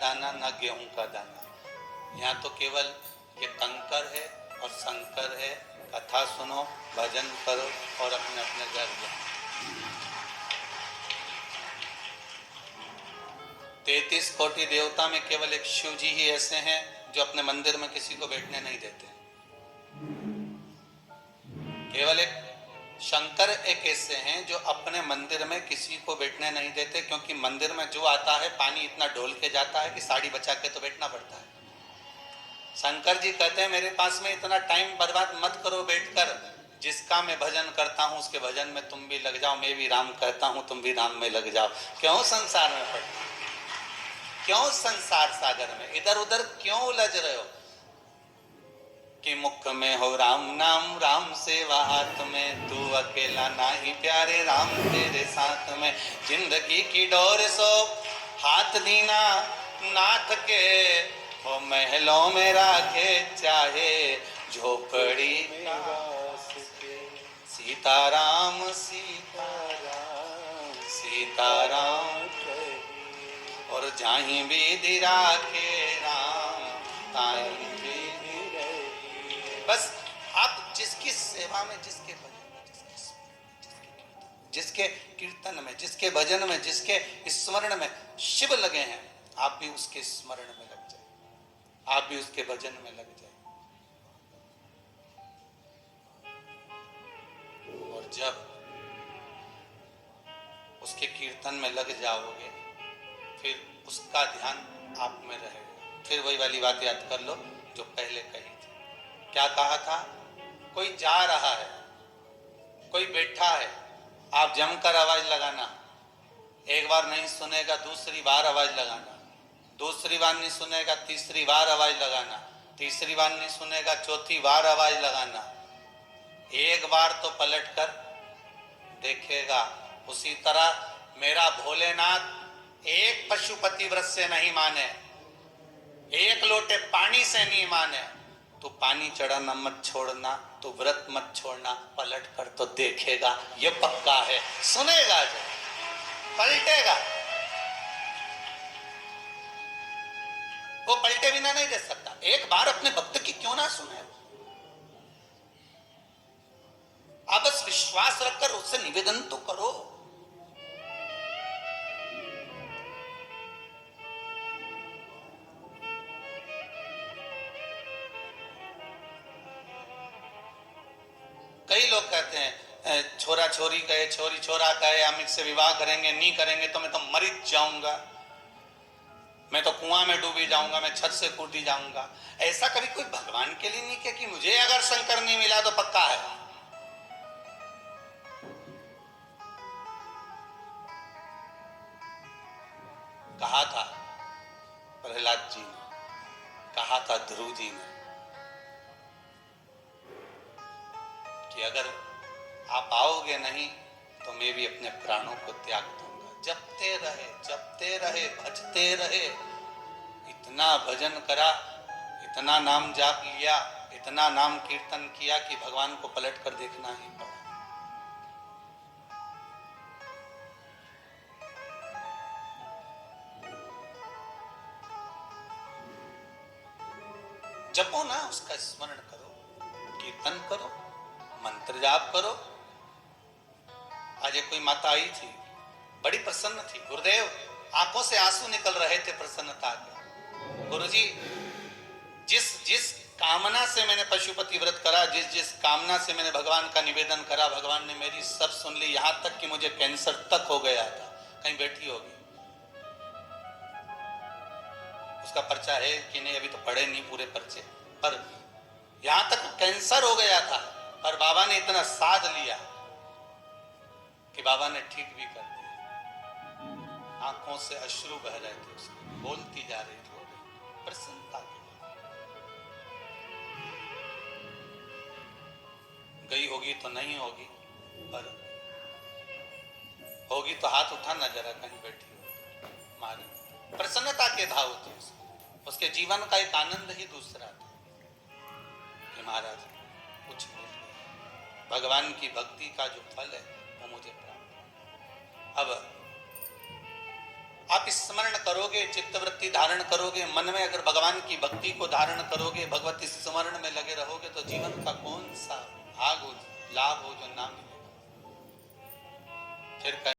दाना ना गेहूं का दाना। यहाँ तो केवल ये कंकर है और शंकर है। कथा सुनो, भजन करो और अपने अपने घर जाओ। 33 कोटि देवता में केवल एक शिव जी ही ऐसे हैं जो अपने मंदिर में किसी को बैठने नहीं देते। केवल एक शंकर एक ऐसे हैं जो अपने मंदिर में किसी को बैठने नहीं देते, क्योंकि मंदिर में जो आता है पानी इतना ढोल के जाता है कि साड़ी बचा के तो बैठना पड़ता है। शंकर जी कहते हैं मेरे पास में इतना टाइम बर्बाद मत करो बैठकर, जिसका मैं भजन करता हूं उसके भजन में तुम भी लग जाओ, मैं भी राम कहता हूं तुम भी राम में लग जाओ। क्यों संसार में पड़ना, क्यों संसार सागर में इधर उधर क्यों उलझ रहे हो? कि मुख में हो राम नाम, राम सेवा हाथ में, तू अकेला नाही प्यारे राम तेरे साथ में। जिंदगी की डोर सो हाथ दीना नाथ के, वो महलों में राखे चाहे झोपड़ी सीताराम सीताराम सीताराम, और जाही भी राखे राम ताही भी। बस आप जिसकी सेवा में, जिसके भजन में, जिसके कीर्तन में, जिसके भजन में, जिसके स्मरण में शिव लगे हैं, आप भी उसके स्मरण में लग जाए, आप भी उसके भजन में लग जाए। और जब उसके कीर्तन में लग जाओगे फिर उसका ध्यान आप में रहेगा। फिर वही वाली बात याद कर लो जो पहले कही थी। क्या कहा था? कोई जा रहा है, कोई बैठा है, आप जमकर आवाज लगाना। एक बार नहीं सुनेगा दूसरी बार आवाज लगाना, दूसरी बार नहीं सुनेगा तीसरी बार आवाज लगाना, तीसरी बार नहीं सुनेगा चौथी बार आवाज लगाना। एक बार तो पलट कर देखेगा। उसी तरह मेरा भोलेनाथ एक पशुपति व्रत से नहीं माने, एक लोटे पानी से नहीं माने। तो पानी चढ़ाना मत छोड़ना, तो व्रत मत छोड़ना, पलट कर तो देखेगा, ये पक्का है। सुनेगा जो पलटेगा, वो पलटे बिना नहीं रह सकता। एक बार अपने भक्त की क्यों ना सुने, आप बस विश्वास रखकर उससे निवेदन तो करो। कई लोग कहते हैं छोरा छोरी कहे, छोरी छोरा कहे, हम इससे विवाह करेंगे, नहीं करेंगे तो मैं तो मर जाऊंगा, मैं तो कुआं में डूबी जाऊंगा, मैं छत से कूदी जाऊंगा। ऐसा कभी कोई भगवान के लिए नहीं किया कि मुझे अगर शंकर नहीं मिला तो पक्का है। कहा था प्रहलाद जी ने, कहा था ध्रुव जी ने कि अगर आप आओगे नहीं तो मैं भी अपने प्राणों को त्याग दूंगा। जपते रहे भजते रहे। इतना भजन करा, इतना नाम जाप लिया, इतना नाम कीर्तन किया कि भगवान को पलट कर देखना ही पड़ा। जपो ना, उसका स्मरण करो, कीर्तन करो, मंत्र जाप करो। आज एक कोई माता आई थी, बड़ी प्रसन्न थी। गुरुदेव, आंखों से आंसू निकल रहे थे प्रसन्नता के। गुरुजी, जिस जिस कामना से मैंने पशुपति व्रत करा, जिस जिस कामना से मैंने भगवान का निवेदन करा, भगवान ने मेरी सब सुन ली। यहां तक कि मुझे कैंसर तक हो गया था। कहीं बैठी होगी, उसका पर्चा है कि नहीं अभी तो पढ़े नहीं पूरे पर्चे, पर यहां तक कैंसर हो गया था, पर बाबा ने इतना साध लिया कि बाबा ने ठीक भी कर दिया। आंखों से अश्रु बह रहे थे उसके, बोलती जा रही थी, प्रसन्नता की। गई होगी तो नहीं होगी, पर होगी तो हाथ उठाना जरा, कहीं बैठी हो मारे। प्रसन्नता के भाव थे उसके जीवन का एक आनंद ही दूसरा था कि महाराज कुछ मिल गया, भगवान की भक्ति का जो फल है वो मुझे प्राप्त। अब आप स्मरण करोगे, चित्तवृत्ति धारण करोगे, मन में अगर भगवान की भक्ति को धारण करोगे, भगवती स्मरण में लगे रहोगे, तो जीवन का कौन सा भाग हो, लाभ हो जो ना मिले। फिर